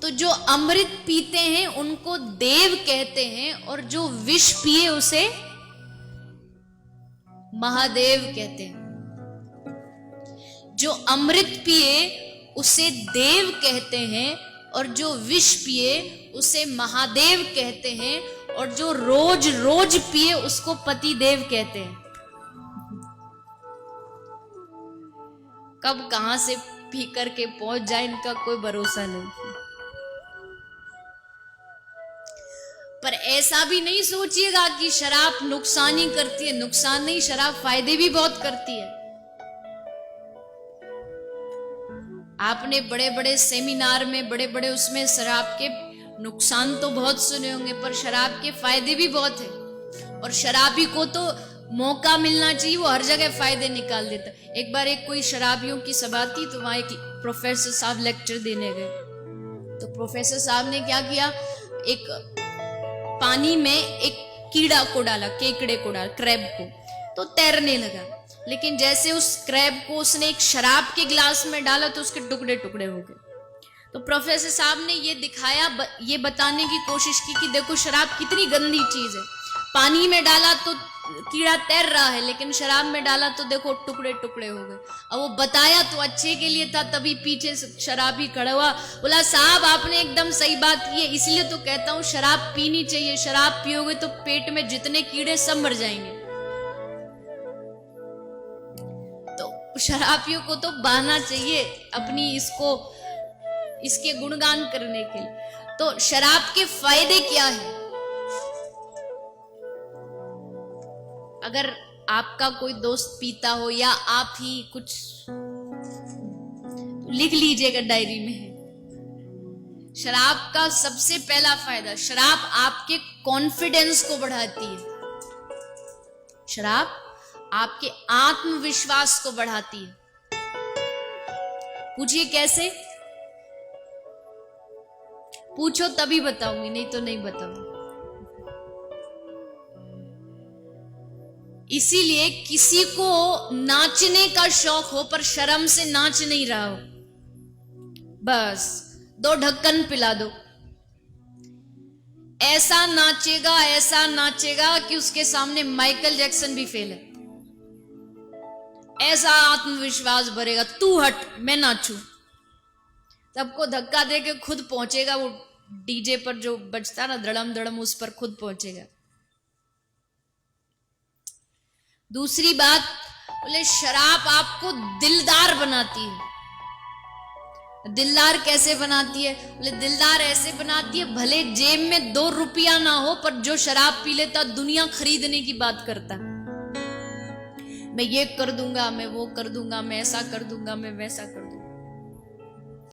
तो जो अमृत पीते हैं उनको देव कहते हैं, और जो विष पिए उसे महादेव कहते हैं। जो अमृत पिए उसे देव कहते हैं, और जो विष पिए उसे महादेव कहते हैं, और जो रोज रोज पिए उसको पति देव कहते हैं। कब कहां से पी करके पहुंच जाए इनका कोई भरोसा नहीं। पर ऐसा भी नहीं सोचिएगा कि शराब नुकसान ही करती है। नुकसान नहीं, शराब फायदे भी बहुत करती है। आपने बड़े बड़े सेमिनार में, बड़े बड़े उसमें शराब के नुकसान तो बहुत सुने होंगे, पर शराब के फायदे भी बहुत है। और शराबी को तो मौका मिलना चाहिए, वो हर जगह फायदे निकाल देता। एक बार एक कोई शराबियों की सभा थी, तो वहां एक प्रोफेसर साहब लेक्चर देने गए। तो प्रोफेसर साहब ने क्या किया, एक पानी में एक कीड़ा को डाला, केकड़े को डाला, क्रैब को, तो तैरने लगा। लेकिन जैसे उस क्रैब को उसने एक शराब के गिलास में डाला तो उसके टुकड़े टुकड़े हो गए। तो प्रोफेसर साहब ने ये दिखाया, ये बताने की कोशिश की कि देखो शराब कितनी गंदी चीज है। पानी में डाला तो कीड़ा तैर रहा है, लेकिन शराब में डाला तो देखो टुकड़े टुकड़े हो गए। अब वो बताया तो अच्छे के लिए था, तभी पीछे शराबी खड़ा हुआ, बोला साहब आपने एकदम सही बात की है, इसलिए तो कहता हूं शराब पीनी चाहिए। शराब पियोगे तो पेट में जितने कीड़े सब मर जाएंगे। तो शराबियों को तो बहाना चाहिए अपनी इसके गुणगान करने के लिए। तो शराब के फायदे क्या है? अगर आपका कोई दोस्त पीता हो या आप ही कुछ, तो लिख लीजिएगा डायरी में। शराब का सबसे पहला फायदा, शराब आपके कॉन्फिडेंस को बढ़ाती है। शराब आपके आत्मविश्वास को बढ़ाती है। पूछिए कैसे? पूछो तभी बताऊंगी, नहीं तो नहीं बताऊंगी। इसीलिए किसी को नाचने का शौक हो पर शर्म से नाच नहीं रहा हो, बस 2 ढक्कन पिला दो। ऐसा नाचेगा कि उसके सामने माइकल जैक्सन भी फेल है। ऐसा आत्मविश्वास भरेगा, तू हट मैं नाचू। सबको धक्का दे के खुद पहुंचेगा, वो डीजे पर जो बजता ना धड़म धड़म, उस पर खुद पहुंचेगा। दूसरी बात, बोले शराब आपको दिलदार बनाती है। दिलदार कैसे बनाती है? बोले दिलदार ऐसे बनाती है, भले जेब में 2 रुपया ना हो, पर जो शराब पी लेता दुनिया खरीदने की बात करता। मैं ये कर दूंगा, मैं वो कर दूंगा, मैं ऐसा कर दूंगा, मैं वैसा कर दूंगा।